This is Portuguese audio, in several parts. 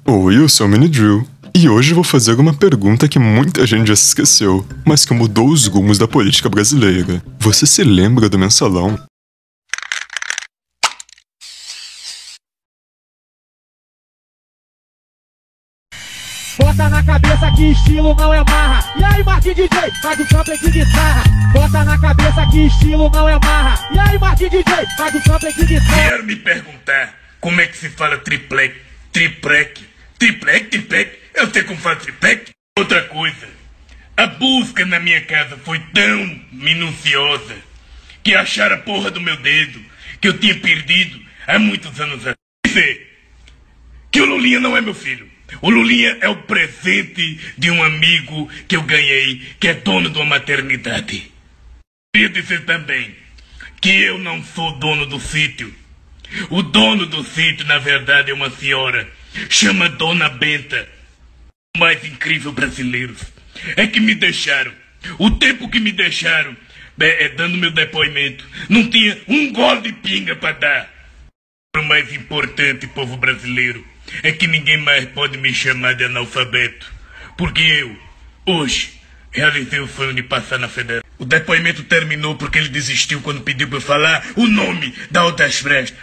Oi, eu sou o Mini Drill, e hoje vou fazer uma pergunta que muita gente já se esqueceu, mas que mudou os rumos da política brasileira. Você se lembra do Mensalão? Bota na cabeça que estilo não é marra. E aí, Marquinhos DJ, faz o sample de guitarra. Bota na cabeça que estilo não é marra. E aí, Marquinhos DJ, faz o sample de guitarra. Quero me perguntar como é que se fala triplec, triplec, eu sei como fala triplec. Outra coisa, a busca na minha casa foi tão minuciosa que acharam a porra do meu dedo que eu tinha perdido há muitos anos atrás. Dizer que o Lulinha não é meu filho. O Lulinha é o presente de um amigo que eu ganhei, que é dono de uma maternidade. Queria dizer também que eu não sou dono do sítio. O dono do sítio, na verdade, é uma senhora. Chama Dona Benta. O mais incrível brasileiros é que me deixaram. O tempo que me deixaram, dando meu depoimento, não tinha um gole de pinga para dar. O mais importante, povo brasileiro, é que ninguém mais pode me chamar de analfabeto. Porque eu, hoje, realizei o sonho de passar na federal. O depoimento terminou porque ele desistiu quando pediu para eu falar o nome da Odebrecht.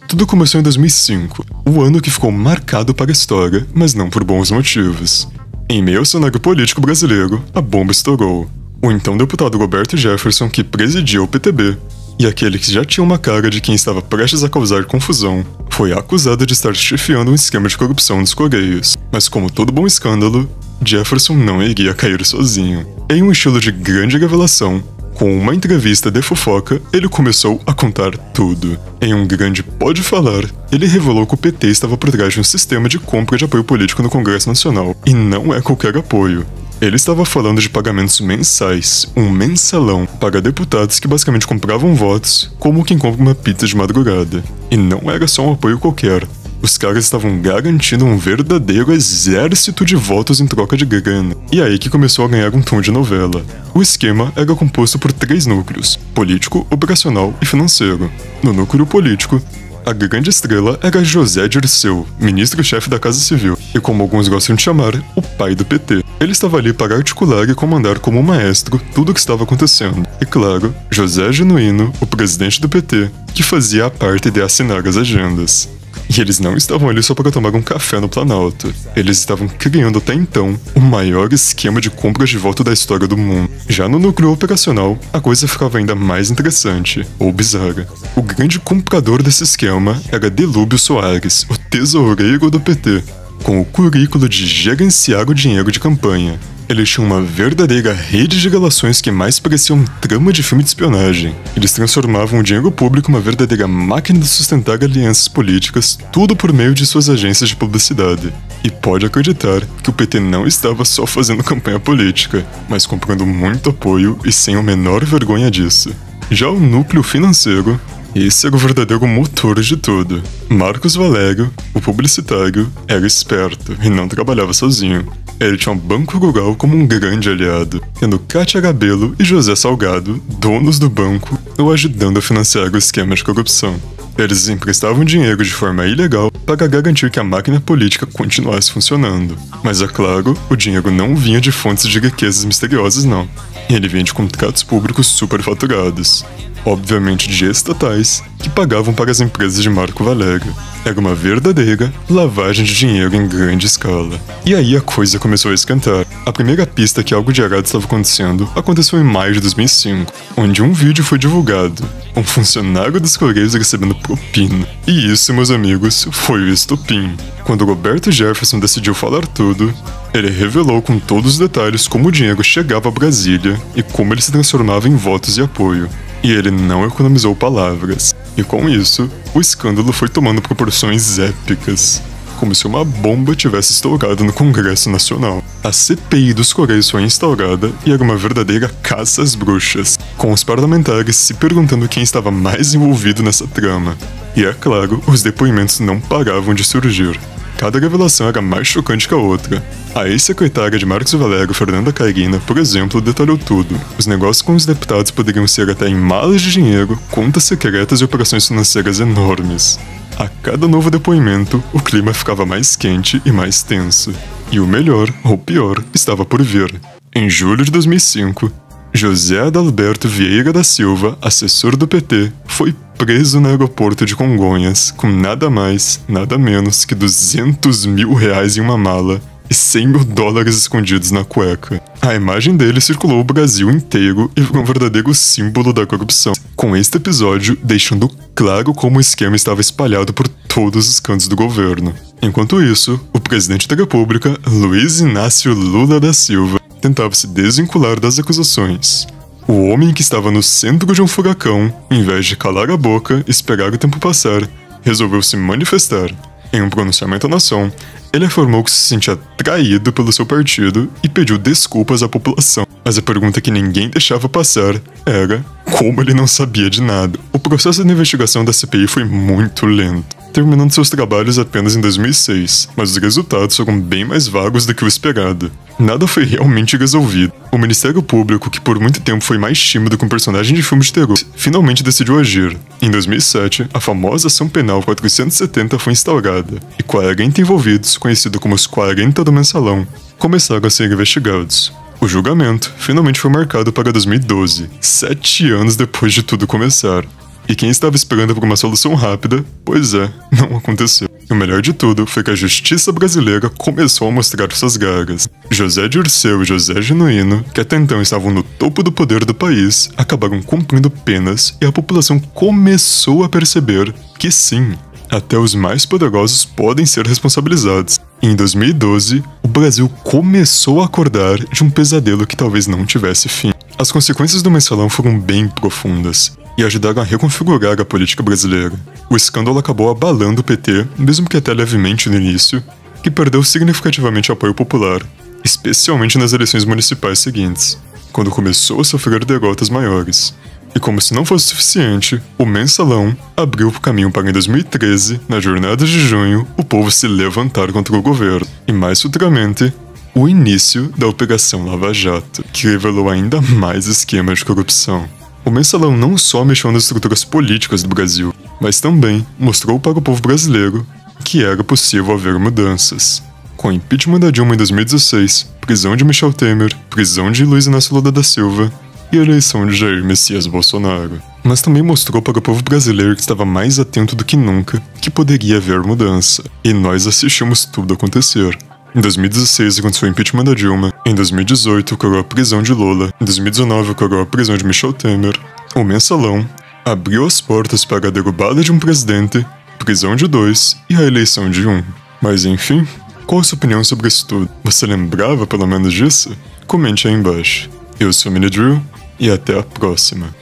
Tudo começou em 2005, o ano que ficou marcado para a história, mas não por bons motivos. Em meio ao cenário político brasileiro, a bomba estourou. O então deputado Roberto Jefferson, que presidia o PTB, e aquele que já tinha uma cara de quem estava prestes a causar confusão, foi acusado de estar chefiando um esquema de corrupção dos Correios. Mas como todo bom escândalo, Jefferson não iria cair sozinho. Em um estilo de grande revelação, com uma entrevista de fofoca, ele começou a contar tudo. Em um grande pode falar, ele revelou que o PT estava por trás de um sistema de compra de apoio político no Congresso Nacional, e não é qualquer apoio. Ele estava falando de pagamentos mensais, um mensalão, para deputados que basicamente compravam votos, como quem compra uma pizza de madrugada. E não era só um apoio qualquer. Os caras estavam garantindo um verdadeiro exército de votos em troca de grana. E aí que começou a ganhar um tom de novela. O esquema era composto por 3 núcleos: político, operacional e financeiro. No núcleo político, a grande estrela era José Dirceu, ministro-chefe da Casa Civil, e como alguns gostam de chamar, o pai do PT. Ele estava ali para articular e comandar como maestro tudo o que estava acontecendo. E claro, José Genuíno, o presidente do PT, que fazia a parte de assinar as agendas. E eles não estavam ali só para tomar um café no Planalto. Eles estavam criando até então o maior esquema de compras de voto da história do mundo. Já no núcleo operacional, a coisa ficava ainda mais interessante, ou bizarra. O grande comprador desse esquema era Delúbio Soares, o tesoureiro do PT, com o currículo de gerenciar o dinheiro de campanha. Ele tinha uma verdadeira rede de relações que mais parecia um trama de filme de espionagem. Eles transformavam o dinheiro público em uma verdadeira máquina de sustentar alianças políticas, tudo por meio de suas agências de publicidade. E pode acreditar que o PT não estava só fazendo campanha política, mas comprando muito apoio e sem a menor vergonha disso. Já o núcleo financeiro, esse era o verdadeiro motor de tudo. Marcos Valério, o publicitário, era esperto e não trabalhava sozinho. Ele tinha o Banco Rural como um grande aliado, tendo Cátia Rabelo e José Salgado, donos do banco, o ajudando a financiar o esquema de corrupção. Eles emprestavam dinheiro de forma ilegal para garantir que a máquina política continuasse funcionando. Mas é claro, o dinheiro não vinha de fontes de riquezas misteriosas não. Ele vinha de contratos públicos superfaturados. Obviamente de estatais, que pagavam para as empresas de Marco Valério. Era uma verdadeira lavagem de dinheiro em grande escala. E aí a coisa começou a esquentar. A primeira pista que algo de errado estava acontecendo aconteceu em maio de 2005, onde um vídeo foi divulgado, um funcionário dos Correios recebendo propina. E isso, meus amigos, foi o estopim. Quando Roberto Jefferson decidiu falar tudo, ele revelou com todos os detalhes como o dinheiro chegava a Brasília e como ele se transformava em votos e apoio. E ele não economizou palavras. E com isso, o escândalo foi tomando proporções épicas, como se uma bomba tivesse estourado no Congresso Nacional. A CPI dos Correios foi instaurada e era uma verdadeira caça às bruxas, com os parlamentares se perguntando quem estava mais envolvido nessa trama. E é claro, os depoimentos não paravam de surgir. cada revelação era mais chocante que a outra. A ex-secretária de Marcos Valério, Fernanda Cairina, por exemplo, detalhou tudo. Os negócios com os deputados poderiam ser até em malas de dinheiro, contas secretas e operações financeiras enormes. A cada novo depoimento, o clima ficava mais quente e mais tenso. E o melhor, ou pior, estava por vir. Em julho de 2005, José Adalberto Vieira da Silva, assessor do PT, foi preso no aeroporto de Congonhas com nada mais, nada menos que R$200 mil em uma mala e $100 mil escondidos na cueca. A imagem dele circulou o Brasil inteiro e foi um verdadeiro símbolo da corrupção, com este episódio deixando claro como o esquema estava espalhado por todos os cantos do governo. Enquanto isso, o presidente da República, Luiz Inácio Lula da Silva, tentava se desvincular das acusações. O homem que estava no centro de um furacão, em vez de calar a boca e esperar o tempo passar, resolveu se manifestar. Em um pronunciamento à nação, ele afirmou que se sentia traído pelo seu partido e pediu desculpas à população. Mas a pergunta que ninguém deixava passar era como ele não sabia de nada. O processo de investigação da CPI foi muito lento, terminando seus trabalhos apenas em 2006, mas os resultados foram bem mais vagos do que o esperado. Nada foi realmente resolvido. O Ministério Público, que por muito tempo foi mais tímido que um personagem de filme de terror, finalmente decidiu agir. Em 2007, a famosa Ação Penal 470 foi instaurada, e 40 envolvidos, conhecidos como os 40 do Mensalão, começaram a ser investigados. O julgamento finalmente foi marcado para 2012, 7 anos depois de tudo começar. E quem estava esperando por uma solução rápida, pois é, não aconteceu. E o melhor de tudo foi que a justiça brasileira começou a mostrar suas garras. José Dirceu e José Genuíno, que até então estavam no topo do poder do país, acabaram cumprindo penas e a população começou a perceber que sim, até os mais poderosos podem ser responsabilizados. E em 2012, o Brasil começou a acordar de um pesadelo que talvez não tivesse fim. As consequências do Mensalão foram bem profundas e ajudaram a reconfigurar a política brasileira. O escândalo acabou abalando o PT, mesmo que até levemente no início, que perdeu significativamente apoio popular, especialmente nas eleições municipais seguintes, quando começou a sofrer derrotas maiores. E como se não fosse suficiente, o Mensalão abriu o caminho para em 2013, na jornada de junho, o povo se levantar contra o governo. E mais futuramente, o início da Operação Lava Jato, que revelou ainda mais esquemas de corrupção. O Mensalão não só mexeu nas estruturas políticas do Brasil, mas também mostrou para o povo brasileiro que era possível haver mudanças. Com o impeachment da Dilma em 2016, prisão de Michel Temer, prisão de Luiz Inácio Lula da Silva e a eleição de Jair Messias Bolsonaro. Mas também mostrou para o povo brasileiro que estava mais atento do que nunca que poderia haver mudança. E nós assistimos tudo acontecer. Em 2016 aconteceu o impeachment da Dilma, em 2018 ocorreu a prisão de Lula, em 2019 ocorreu a prisão de Michel Temer. O Mensalão abriu as portas para a derrubada de um presidente, prisão de 2 e a eleição de 1. Mas enfim, qual a sua opinião sobre isso tudo? Você lembrava pelo menos disso? Comente aí embaixo. Eu sou o Minidrill e até a próxima.